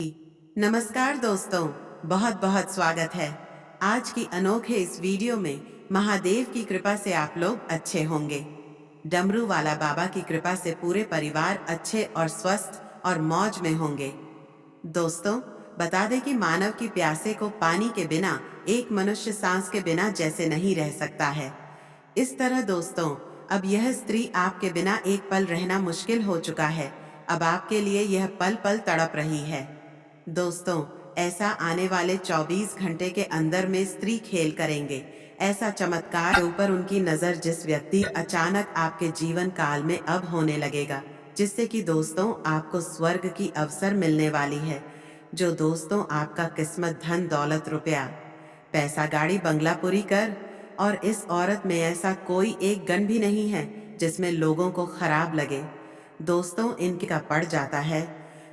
नमस्कार दोस्तों, बहुत बहुत स्वागत है। आज की अनोखे इस वीडियो में महादेव की कृपा से आप लोग अच्छे होंगे। डमरू वाला बाबा की कृपा से पूरे परिवार अच्छे और स्वस्थ और मौज में होंगे। दोस्तों, बता दें कि मानव की प्यासे को पानी के बिना एक मनुष्य सांस के बिना जैसे नहीं रह सकता है। इस तरह दोस्तों, अब यह स्त्री आपके बिना एक पल रहना मुश्किल हो चुका है। अब आपके लिए यह पल पल तड़प रही है। दोस्तों, ऐसा आने वाले 24 घंटे के अंदर में स्त्री खेल करेंगे। ऐसा चमत्कार के ऊपर उनकी नजर जिस व्यक्ति अचानक आपके जीवन काल में अब होने लगेगा, जिससे कि दोस्तों आपको स्वर्ग की अवसर मिलने वाली है। जो दोस्तों आपका किस्मत धन दौलत रुपया पैसा गाड़ी बंगला पूरी कर। और इस औरत में ऐसा कोई एक गण भी नहीं है जिसमें लोगों को खराब लगे। दोस्तों इनका पड़ जाता है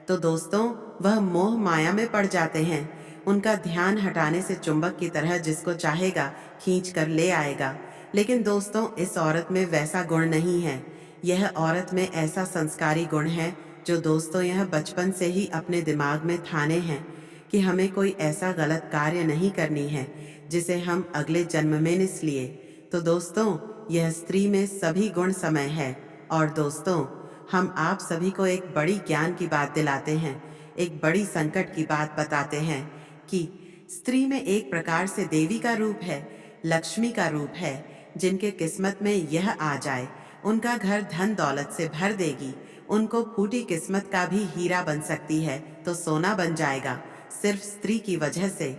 तो दोस्तों वह मोह माया में पड़ जाते हैं। उनका ध्यान हटाने से चुंबक की तरह जिसको चाहेगा खींच कर ले आएगा। लेकिन दोस्तों इस औरत में वैसा गुण नहीं है। यह औरत में ऐसा संस्कारी गुण है जो दोस्तों यह बचपन से ही अपने दिमाग में ठाने हैं कि हमें कोई ऐसा गलत कार्य नहीं करनी है जिसे हम अगले जन्म में निस लिए। तो दोस्तों यह स्त्री में सभी गुण समय है। और दोस्तों हम आप सभी को एक बड़ी ज्ञान की बात दिलाते हैं, एक बड़ी संकट की बात बताते हैं कि स्त्री में एक प्रकार से देवी का रूप है, लक्ष्मी का रूप है। जिनके किस्मत में यह आ जाए उनका घर धन दौलत से भर देगी। उनको फूटी किस्मत का भी हीरा बन सकती है तो सोना बन जाएगा, सिर्फ स्त्री की वजह से।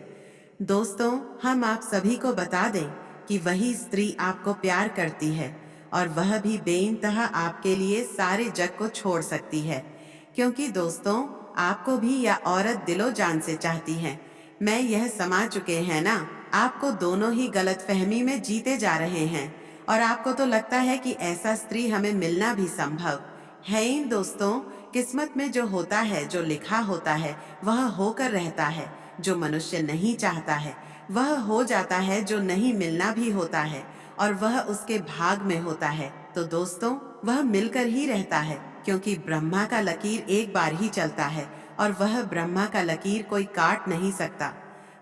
दोस्तों हम आप सभी को बता दें कि वही स्त्री आपको प्यार करती है और वह भी बेइंतहा आपके लिए सारे जग को छोड़ सकती है। क्योंकि दोस्तों आपको भी यह औरत दिलो जान से चाहती है। मैं यह समझ चुके हैं ना, आपको दोनों ही गलतफहमी में जीते जा रहे हैं और आपको तो लगता है कि ऐसा स्त्री हमें मिलना भी संभव है ही। दोस्तों किस्मत में जो होता है, जो लिखा होता है वह होकर रहता है। जो मनुष्य नहीं चाहता है वह हो जाता है, जो नहीं मिलना भी होता है और वह उसके भाग में होता है। तो दोस्तों वह मिलकर ही रहता है, क्योंकि ब्रह्मा का लकीर एक बार ही चलता है और वह ब्रह्मा का लकीर कोई काट नहीं सकता।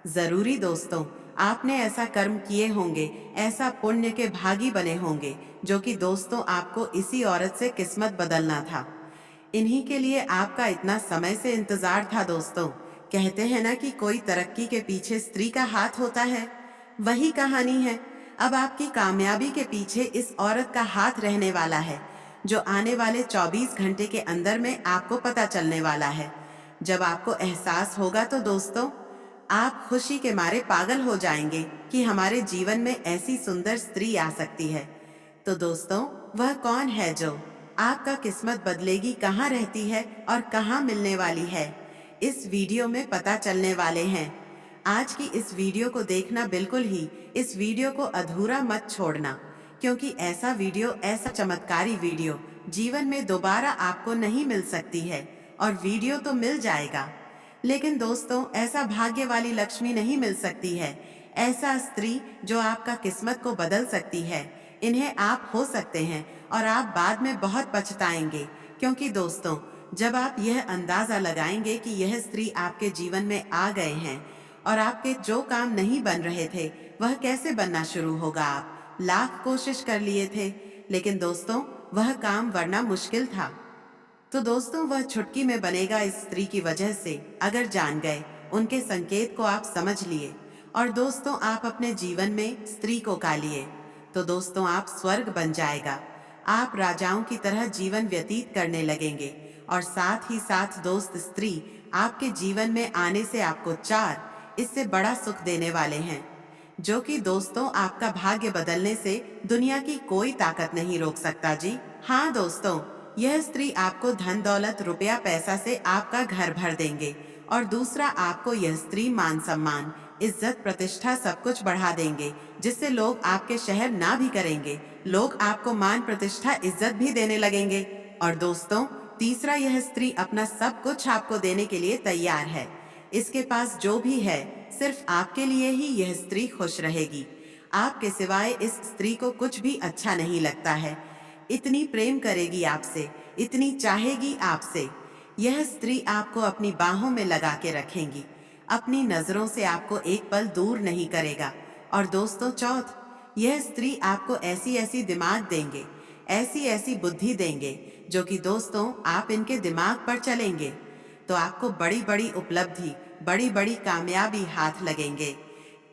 जरूरी दोस्तों आपने ऐसा कर्म किए होंगे, ऐसा पुण्य के भागी बने होंगे, जो कि दोस्तों आपको इसी औरत से किस्मत बदलना था। इन्हीं के लिए आपका इतना समय से इंतजार था। दोस्तों कहते हैं ना कि कोई तरक्की के पीछे स्त्री का हाथ होता है, वही कहानी है। अब आपकी कामयाबी के पीछे इस औरत का हाथ रहने वाला है, जो आने वाले 24 घंटे के अंदर में आपको पता चलने वाला है। जब आपको एहसास होगा तो दोस्तों आप खुशी के मारे पागल हो जाएंगे कि हमारे जीवन में ऐसी सुंदर स्त्री आ सकती है। तो दोस्तों वह कौन है जो आपका किस्मत बदलेगी, कहाँ रहती है और कहाँ मिलने वाली है, इस वीडियो में पता चलने वाले हैं। आज की इस वीडियो को देखना बिल्कुल ही, इस वीडियो को अधूरा मत छोड़ना, क्योंकि ऐसा वीडियो, ऐसा चमत्कारी वीडियो जीवन में दोबारा आपको नहीं मिल सकती है। और वीडियो तो मिल जाएगा, लेकिन दोस्तों ऐसा भाग्य वाली लक्ष्मी नहीं मिल सकती है। ऐसा स्त्री जो आपका किस्मत को बदल सकती है, इन्हें आप हो सकते हैं और आप बाद में बहुत पछताएंगे। क्योंकि दोस्तों जब आप यह अंदाजा लगाएंगे कि यह स्त्री आपके जीवन में आ गए हैं और आपके जो काम नहीं बन रहे थे वह कैसे बनना शुरू होगा। आप लाख कोशिश कर लिए थे, लेकिन दोस्तों वह काम वरना मुश्किल था। तो दोस्तों वह चुटकी में बनेगा इस स्त्री की वजह से। अगर जान गए, उनके संकेत को आप समझ लिए और दोस्तों आप अपने जीवन में स्त्री को का लिए, तो दोस्तों आप स्वर्ग बन जाएगा। आप राजाओं की तरह जीवन व्यतीत करने लगेंगे और साथ ही साथ दोस्त स्त्री आपके जीवन में आने से आपको चार इससे बड़ा सुख देने वाले हैं, जो कि दोस्तों आपका भाग्य बदलने से दुनिया की कोई ताकत नहीं रोक सकता जी। हाँ दोस्तों, यह स्त्री आपको धन दौलत रुपया पैसा से आपका घर भर देंगे और दूसरा आपको यह स्त्री मान सम्मान इज्जत प्रतिष्ठा सब कुछ बढ़ा देंगे, जिससे लोग आपके शहर ना भी करेंगे। लोग आपको मान प्रतिष्ठा इज्जत भी देने लगेंगे। और दोस्तों तीसरा, यह स्त्री अपना सब कुछ आपको देने के लिए तैयार है। इसके पास जो भी है सिर्फ आपके लिए ही यह स्त्री खुश रहेगी। आपके सिवाय इस स्त्री को कुछ भी अच्छा नहीं लगता है। इतनी प्रेम करेगी आपसे, इतनी चाहेगी आपसे। यह स्त्री आपको अपनी बाहों में लगा के रखेंगी, अपनी नजरों से आपको एक पल दूर नहीं करेगा। और दोस्तों चौथ, यह स्त्री आपको ऐसी ऐसी दिमाग देंगे, ऐसी ऐसी बुद्धि देंगे, जो कि दोस्तों आप इनके दिमाग पर चलेंगे तो आपको बड़ी बड़ी उपलब्धि, बड़ी बड़ी कामयाबी हाथ लगेंगे।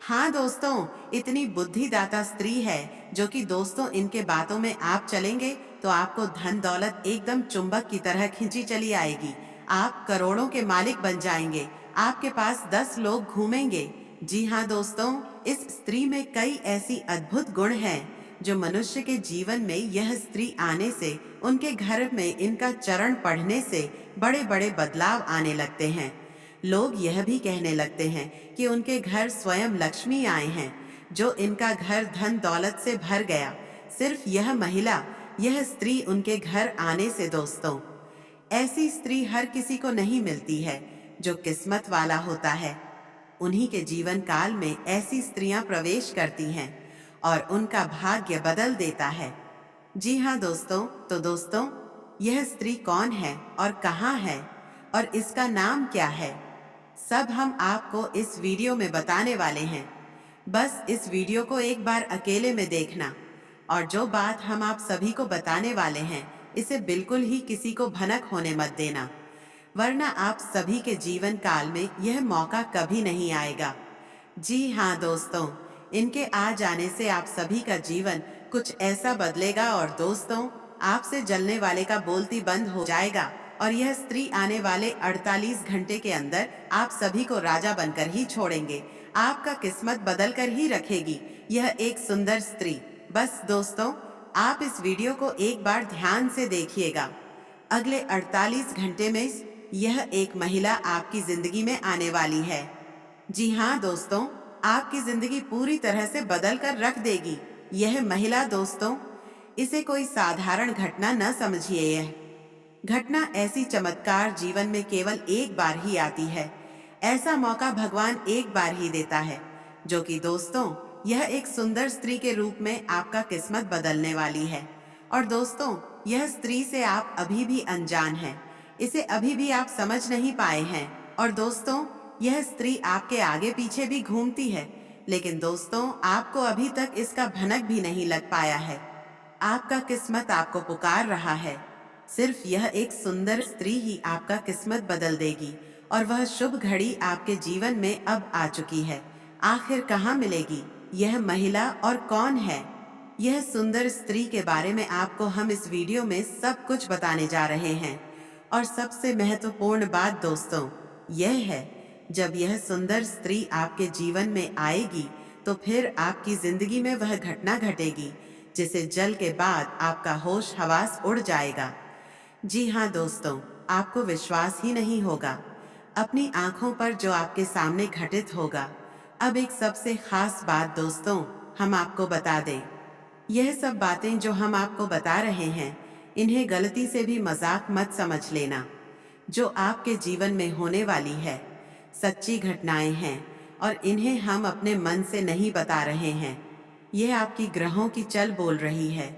हाँ दोस्तों, इतनी बुद्धिदाता स्त्री है जो कि दोस्तों इनके बातों में आप चलेंगे तो आपको धन दौलत एकदम चुंबक की तरह खींची चली आएगी। आप करोड़ों के मालिक बन जाएंगे, आपके पास 10 लोग घूमेंगे। जी हाँ दोस्तों, इस स्त्री में कई ऐसी अद्भुत गुण हैं जो मनुष्य के जीवन में यह स्त्री आने से, उनके घर में इनका चरण पढ़ने से बड़े बड़े बदलाव आने लगते हैं। लोग यह भी कहने लगते हैं कि उनके घर स्वयं लक्ष्मी आए हैं, जो इनका घर धन दौलत से भर गया। सिर्फ यह महिला, यह स्त्री उनके घर आने से दोस्तों, ऐसी स्त्री हर किसी को नहीं मिलती है जो किस्मत वाला होता है। उन्हीं के जीवन काल में ऐसी स्त्रियां प्रवेश करती हैं और उनका भाग्य बदल देता है। जी हाँ दोस्तों, तो दोस्तों यह स्त्री कौन है और कहाँ है और इसका नाम क्या है, सब हम आपको इस वीडियो में बताने वाले हैं। बस इस वीडियो को एक बार अकेले में देखना और जो बात हम आप सभी को बताने वाले हैं, इसे बिल्कुल ही किसी को भनक होने मत देना, वरना आप सभी के जीवन काल में यह मौका कभी नहीं आएगा। जी हाँ दोस्तों, इनके आ जाने से आप सभी का जीवन कुछ ऐसा बदलेगा और दोस्तों आपसे जलने वाले का बोलती बंद हो जाएगा और यह स्त्री आने वाले 48 घंटे के अंदर आप सभी को राजा बनकर ही छोड़ेंगे। आपका किस्मत बदल कर ही रखेगी यह एक सुंदर स्त्री। बस दोस्तों, आप इस वीडियो को एक बार ध्यान से देखिएगा। अगले 48 घंटे में यह एक महिला आपकी जिंदगी में आने वाली है। जी हाँ दोस्तों, आपकी जिंदगी पूरी तरह से बदल कर रख देगी यह महिला। दोस्तों, इसे कोई साधारण घटना न समझिए। यह घटना ऐसी चमत्कार जीवन में केवल एक बार ही आती है। ऐसा मौका भगवान एक बार ही देता है, जो कि दोस्तों यह एक सुंदर स्त्री के रूप में आपका किस्मत बदलने वाली है। और दोस्तों, यह स्त्री से आप अभी भी अनजान हैं, इसे अभी भी आप समझ नहीं पाए हैं। और दोस्तों, यह स्त्री आपके आगे पीछे भी घूमती है, लेकिन दोस्तों आपको अभी तक इसका भनक भी नहीं लग पाया है। आपका किस्मत आपको पुकार रहा है। सिर्फ यह एक सुंदर स्त्री ही आपका किस्मत बदल देगी और वह शुभ घड़ी आपके जीवन में अब आ चुकी है। आखिर कहाँ मिलेगी यह महिला और कौन है यह सुंदर स्त्री के बारे में आपको हम इस वीडियो में सब कुछ बताने जा रहे हैं। और सबसे महत्वपूर्ण बात दोस्तों यह है, जब यह सुंदर स्त्री आपके जीवन में आएगी तो फिर आपकी जिंदगी में वह घटना घटेगी जिसे जल के बाद आपका होश हवास उड़ जाएगा। जी हाँ दोस्तों, आपको विश्वास ही नहीं होगा अपनी आंखों पर जो आपके सामने घटित होगा। अब एक सबसे खास बात दोस्तों हम आपको बता दें। यह सब बातें जो हम आपको बता रहे हैं, इन्हें गलती से भी मजाक मत समझ लेना। जो आपके जीवन में होने वाली है सच्ची घटनाएं हैं और इन्हें हम अपने मन से नहीं बता रहे हैं। यह आपकी ग्रहों की चल बोल रही है,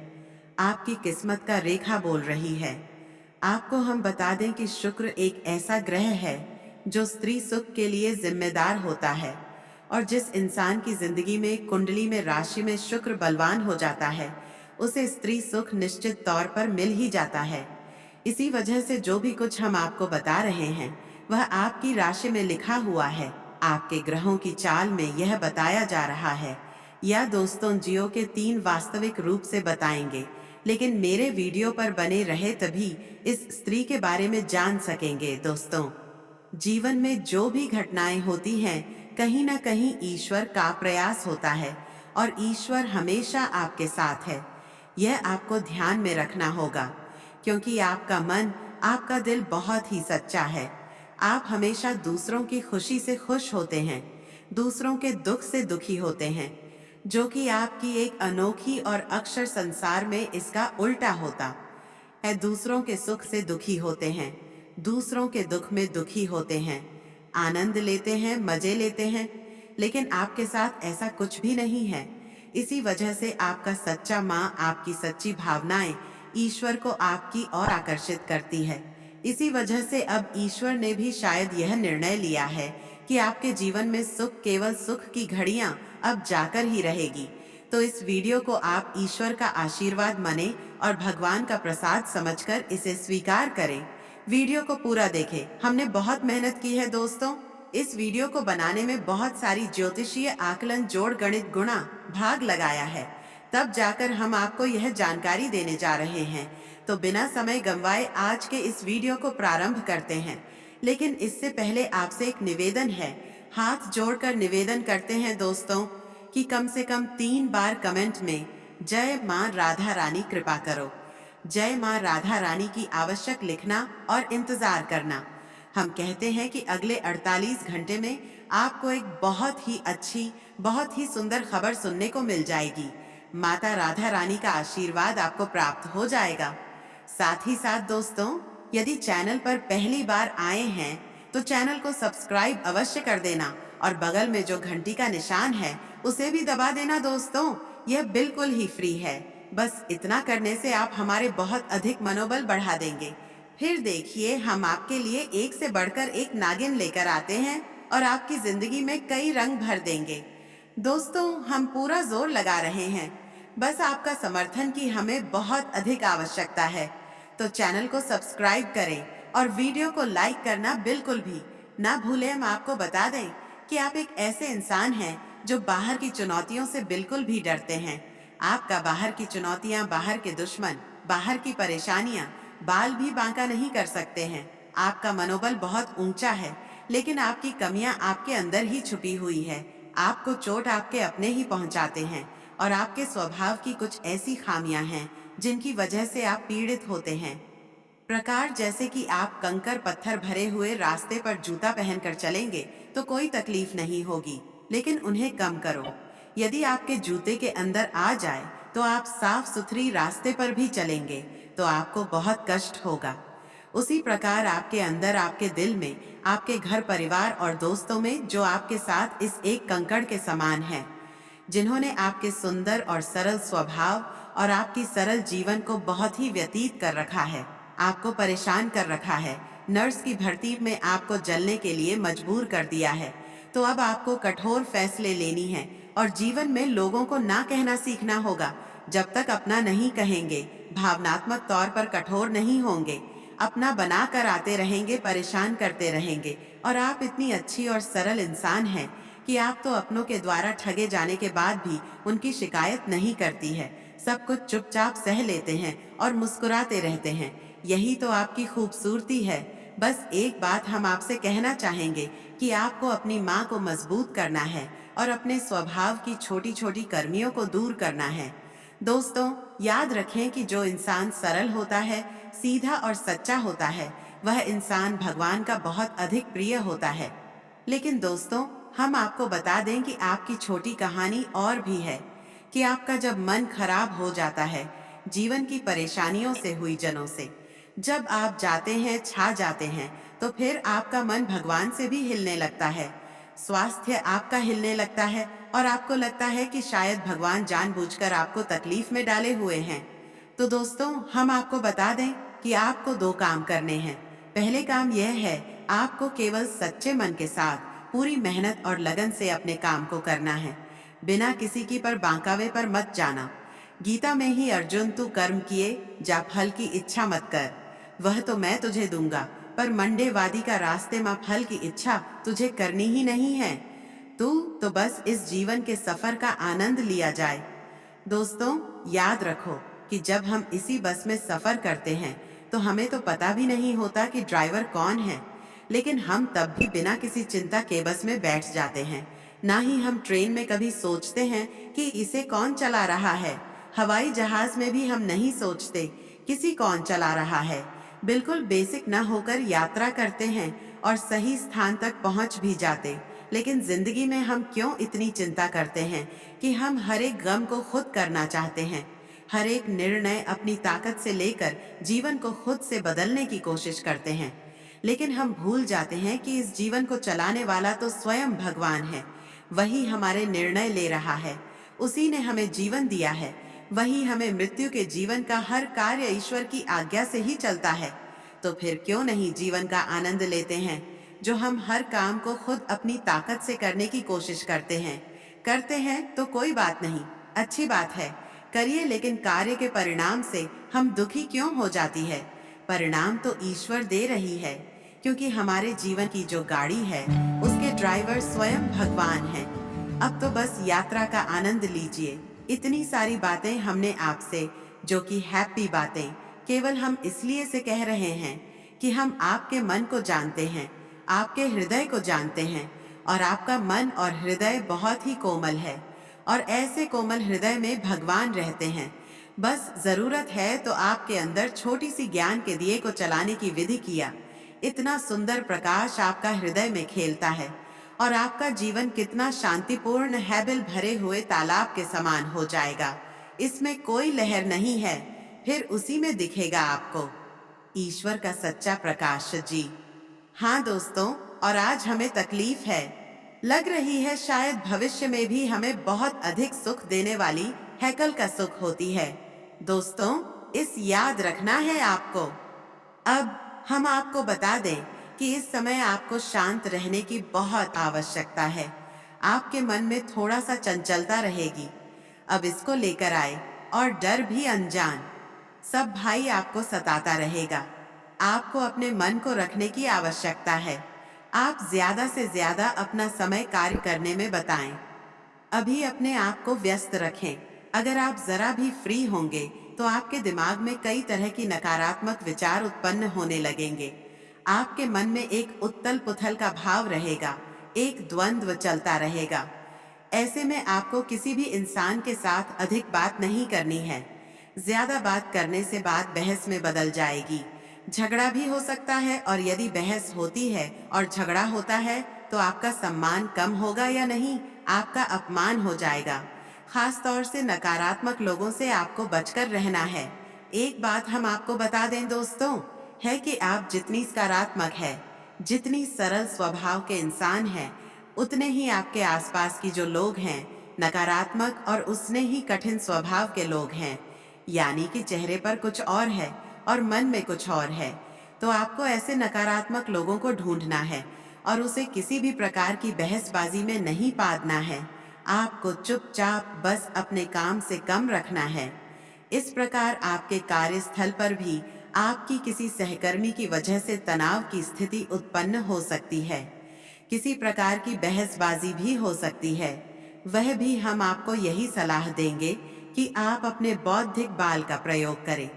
आपकी किस्मत का रेखा बोल रही है। आपको हम बता दें कि शुक्र एक ऐसा ग्रह है जो स्त्री सुख के लिए जिम्मेदार होता है। और जिस इंसान की जिंदगी में कुंडली में राशि में शुक्र बलवान हो जाता है, उसे स्त्री सुख निश्चित तौर पर मिल ही जाता है। इसी वजह से जो भी कुछ हम आपको बता रहे हैं वह आपकी राशि में लिखा हुआ है, आपके ग्रहों की चाल में यह बताया जा रहा है। या दोस्तों जियो के 3 वास्तविक रूप से बताएंगे, लेकिन मेरे वीडियो पर बने रहे तभी इस स्त्री के बारे में जान सकेंगे। दोस्तों, जीवन में जो भी घटनाएं होती हैं, कहीं ना कहीं ईश्वर का प्रयास होता है और ईश्वर हमेशा आपके साथ है। यह आपको ध्यान में रखना होगा, क्योंकि आपका मन, आपका दिल बहुत ही सच्चा है। आप हमेशा दूसरों की खुशी से खुश होते हैं, दूसरों के दुख से दुखी होते हैं, जो कि आपकी एक अनोखी और अक्षर संसार में इसका उल्टा होता है। दूसरों के सुख से दुखी होते हैं, दूसरों के दुख में दुखी होते हैं, आनंद लेते हैं, मजे लेते हैं, लेकिन आपके साथ ऐसा कुछ भी नहीं है। इसी वजह से आपका सच्चा माँ, आपकी सच्ची भावनाएं ईश्वर को आपकी ओर आकर्षित करती है। इसी वजह से अब ईश्वर ने भी शायद यह निर्णय लिया है कि आपके जीवन में सुख केवल सुख की घड़ियां अब जाकर ही रहेगी। तो इस वीडियो को आप ईश्वर का आशीर्वाद माने और भगवान का प्रसाद समझकर इसे स्वीकार करें। वीडियो को पूरा देखें। हमने बहुत मेहनत की है दोस्तों। इस वीडियो को बनाने में बहुत सारी ज्योतिषीय आकलन, जोड़, गणित, गुणा भाग लगाया है। तब जाकर हम आपको यह जानकारी देने जा रहे हैं। तो बिना समय गंवाए आज के इस वीडियो को प्रारंभ करते हैं। लेकिन इससे पहले आपसे एक निवेदन है। हाथ जोड़कर निवेदन करते हैं दोस्तों कि कम से कम 3 बार कमेंट में जय मां राधा रानी कृपा करो, जय मां राधा रानी की आवश्यक लिखना और इंतजार करना। हम कहते हैं कि अगले 48 घंटे में आपको एक बहुत ही अच्छी, बहुत ही सुंदर खबर सुनने को मिल जाएगी। माता राधा रानी का आशीर्वाद आपको प्राप्त हो जाएगा। साथ ही साथ दोस्तों, यदि चैनल पर पहली बार आए हैं तो चैनल को सब्सक्राइब अवश्य कर देना और बगल में जो घंटी का निशान है उसे भी दबा देना दोस्तों। यह बिल्कुल ही फ्री है। बस इतना करने से आप हमारे बहुत अधिक मनोबल बढ़ा देंगे। फिर देखिए, हम आपके लिए एक से बढ़कर एक नागिन लेकर आते हैं और आपकी जिंदगी में कई रंग भर देंगे। दोस्तों, हम पूरा जोर लगा रहे हैं। बस आपका समर्थन की हमें बहुत अधिक आवश्यकता है। तो चैनल को सब्सक्राइब करें और वीडियो को लाइक करना बिल्कुल भी ना भूलें। हम आपको बता दें कि आप एक ऐसे इंसान हैं जो बाहर की चुनौतियों से बिल्कुल भी डरते हैं। आपका बाहर की चुनौतियां, बाहर के दुश्मन, बाहर की परेशानियां बाल भी बांका नहीं कर सकते हैं। आपका मनोबल बहुत ऊंचा है, लेकिन आपकी कमियां आपके अंदर ही छुपी हुई है। आपको चोट आपके अपने ही पहुंचाते हैं और आपके स्वभाव की कुछ ऐसी खामियां हैं जिनकी वजह से आप पीड़ित होते हैं। प्रकार जैसे कि आप कंकर पत्थर भरे हुए रास्ते पर जूता पहनकर चलेंगे तो कोई तकलीफ नहीं होगी, लेकिन उन्हें कम करो। यदि आपके जूते के अंदर आ जाए तो आप साफ सुथरी रास्ते पर भी चलेंगे तो आपको बहुत कष्ट होगा। उसी प्रकार आपके अंदर, आपके दिल में, आपके घर परिवार और दोस्तों में जो आपके साथ इस एक कंकड़ के समान है, जिन्होंने आपके सुंदर और सरल स्वभाव और आपकी सरल जीवन को बहुत ही व्यतीत कर रखा है, आपको परेशान कर रखा है, नर्स की भर्ती में आपको जलने के लिए मजबूर कर दिया है, तो अब आपको कठोर फैसले लेनी है और जीवन में लोगों को ना कहना सीखना होगा। जब तक अपना नहीं कहेंगे, भावनात्मक तौर पर कठोर नहीं होंगे, अपना बना कर आते रहेंगे, परेशान करते रहेंगे। और आप इतनी अच्छी और सरल इंसान हैं कि आप तो अपनों के द्वारा ठगे जाने के बाद भी उनकी शिकायत नहीं करती है। सब कुछ चुपचाप सह लेते हैं और मुस्कुराते रहते हैं। यही तो आपकी खूबसूरती है। बस एक बात हम आपसे कहना चाहेंगे कि आपको अपनी माँ को मजबूत करना है और अपने स्वभाव की छोटी छोटी कर्मियों को दूर करना है। दोस्तों, याद रखें कि जो इंसान सरल होता है, सीधा और सच्चा होता है, वह इंसान भगवान का बहुत अधिक प्रिय होता है। लेकिन दोस्तों, हम आपको बता दें कि आपकी छोटी कहानी और भी है कि आपका जब मन खराब हो जाता है जीवन की परेशानियों से, हुई जनों से, जब आप जाते हैं, छा जाते हैं, तो फिर आपका मन भगवान से भी हिलने लगता है, स्वास्थ्य आपका हिलने लगता है और आपको लगता है कि शायद भगवान जानबूझकर आपको तकलीफ में डाले हुए हैं। तो दोस्तों, हम आपको बता दें कि आपको 2 काम करने हैं। पहले काम यह है, आपको केवल सच्चे मन के साथ पूरी मेहनत और लगन से अपने काम को करना है, बिना किसी की पर बांकावे पर मत जाना। गीता में ही अर्जुन, तू कर्म किए जा, फल की इच्छा मत कर, वह तो मैं तुझे दूंगा, पर मंडेवादी का रास्ते में फल की इच्छा तुझे करनी ही नहीं है। तू तो बस इस जीवन के सफर का आनंद लिया जाए। दोस्तों, याद रखो कि जब हम इसी बस में सफर करते हैं तो हमें तो पता भी नहीं होता कि ड्राइवर कौन है, लेकिन हम तब भी बिना किसी चिंता के बस में बैठ जाते हैं। ना ही हम ट्रेन में कभी सोचते हैं कि इसे कौन चला रहा है। हवाई जहाज में भी हम नहीं सोचते किसी कौन चला रहा है। बिल्कुल बेसिक न होकर यात्रा करते हैं और सही स्थान तक पहुंच भी जाते। लेकिन जिंदगी में हम क्यों इतनी चिंता करते हैं कि हम हर एक गम को खुद करना चाहते हैं, हर एक निर्णय अपनी ताकत से लेकर जीवन को खुद से बदलने की कोशिश करते हैं। लेकिन हम भूल जाते हैं कि इस जीवन को चलाने वाला तो स्वयं भगवान है। वही हमारे निर्णय ले रहा है, उसी ने हमें जीवन दिया है, वही हमें मृत्यु के जीवन का हर कार्य ईश्वर की आज्ञा से ही चलता है। तो फिर क्यों नहीं जीवन का आनंद लेते हैं। जो हम हर काम को खुद अपनी ताकत से करने की कोशिश करते हैं तो कोई बात नहीं, अच्छी बात है, करिए, लेकिन कार्य के परिणाम से हम दुखी क्यों हो जाती है। परिणाम तो ईश्वर दे रही है, क्योंकि हमारे जीवन की जो गाड़ी है उसके ड्राइवर स्वयं भगवान हैं। अब तो बस यात्रा का आनंद लीजिए। इतनी सारी बातें हमने आपसे, जो कि हैप्पी बातें, केवल हम इसलिए से कह रहे हैं कि हम आपके मन को जानते हैं, आपके हृदय को जानते हैं, और आपका मन और हृदय बहुत ही कोमल है, और ऐसे कोमल हृदय में भगवान रहते हैं। बस जरूरत है तो आपके अंदर छोटी सी ज्ञान के दिए को चलाने की विधि किया। इतना सुंदर प्रकाश आपका हृदय में खेलता है, और आपका जीवन कितना शांतिपूर्ण हैबिल भरे हुए तालाब के समान हो जाएगा। इसमें कोई लहर नहीं है, फिर उसी में दिखेगा आपको ईश्वर का सच्चा प्रकाश जी। हाँ दोस्तों, और आज हमें तकलीफ है, लग रही है शायद भविष्य में भी हमें बहुत अधिक सुख देने वाली हैकल का सुख होती है। दोस्तों, इस याद रखना है आपको। अब हम आपको बता दें कि इस समय आपको शांत रहने की बहुत आवश्यकता है। आपके मन में थोड़ा सा चंचलता रहेगी, अब इसको लेकर आए, और डर भी अनजान सब भाई आपको सताता रहेगा। आपको अपने मन को रखने की आवश्यकता है। आप ज्यादा से ज्यादा अपना समय कार्य करने में बताएं। अभी अपने आप को व्यस्त रखें। अगर आप जरा भी फ्री होंगे तो आपके दिमाग में कई तरह की नकारात्मक विचार उत्पन्न होने लगेंगे। आपके मन में एक उत्तल पुथल का भाव रहेगा, एक द्वंद्व चलता रहेगा। ऐसे में आपको किसी भी इंसान के साथ अधिक बात नहीं करनी है। ज्यादा बात करने से बात बहस में बदल जाएगी, झगड़ा भी हो सकता है, और यदि बहस होती है और झगड़ा होता है तो आपका सम्मान कम होगा या नहीं, आपका अपमान हो जाएगा। खास तौर से नकारात्मक लोगों से आपको बचकर रहना है। एक बात हम आपको बता दें दोस्तों, है कि आप जितनी सकारात्मक है, जितनी सरल स्वभाव के इंसान हैं, उतने ही आपके आसपास की जो लोग हैं नकारात्मक और उतने ही कठिन स्वभाव के लोग हैं। यानी कि चेहरे पर कुछ और है और मन में कुछ और है। तो आपको ऐसे नकारात्मक लोगों को ढूंढना है और उसे किसी भी प्रकार की बहसबाजी में नहीं पादना है। आपको चुपचाप बस अपने काम से कम रखना है। इस प्रकार आपके कार्यस्थल पर भी आपकी किसी सहकर्मी की वजह से तनाव की स्थिति उत्पन्न हो सकती है। किसी प्रकार की बहसबाजी भी हो सकती है। वह भी हम आपको यही सलाह देंगे कि आप अपने बौद्धिक बाल का प्रयोग करें,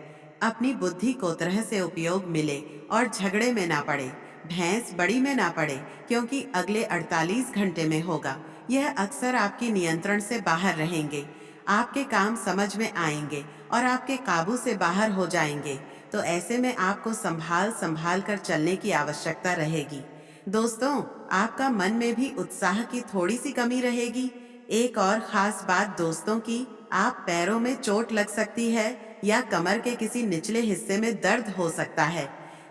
अपनी बुद्धि को तरह से उपयोग मिले और झगड़े में ना पड़े, भैंस बड़ी में ना पड़े, क्योंकि अगले 48 घंटे में होगा। यह अक्सर आपकी नियंत्रण से बाहर रहेंगे, आपके काम समझ में आएंगे और आपके काबू से बाहर हो जाएंगे। तो ऐसे में आपको संभाल संभाल कर चलने की आवश्यकता रहेगी। दोस्तों, आपका मन में भी उत्साह की थोड़ी सी कमी रहेगी। एक और खास बात दोस्तों की, आप पैरों में चोट लग सकती है या कमर के किसी निचले हिस्से में दर्द हो सकता है।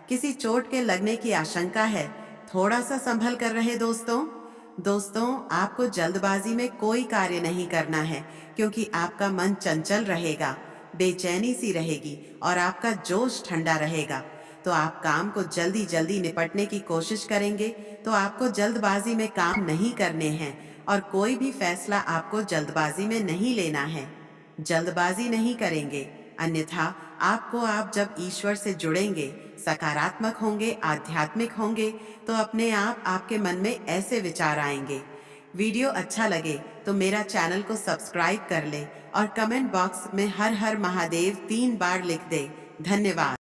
किसी चोट के लगने की आशंका है, थोड़ा सा संभल कर रहे दोस्तों। दोस्तों, आपको जल्दबाजी में कोई कार्य नहीं करना है, क्योंकि आपका मन चंचल रहेगा, बेचैनी सी रहेगी और आपका जोश ठंडा रहेगा। तो आप काम को जल्दी जल्दी निपटने की कोशिश करेंगे। तो आपको जल्दबाजी में काम नहीं करने हैं और कोई भी फैसला आपको जल्दबाजी में नहीं लेना है। जल्दबाजी नहीं करेंगे, अन्यथा आप जब ईश्वर से जुड़ेंगे, सकारात्मक होंगे, आध्यात्मिक होंगे, तो अपने आप आपके मन में ऐसे विचार आएंगे। वीडियो अच्छा लगे तो मेरा चैनल को सब्सक्राइब कर ले और कमेंट बॉक्स में हर हर महादेव 3 बार लिख दे। धन्यवाद।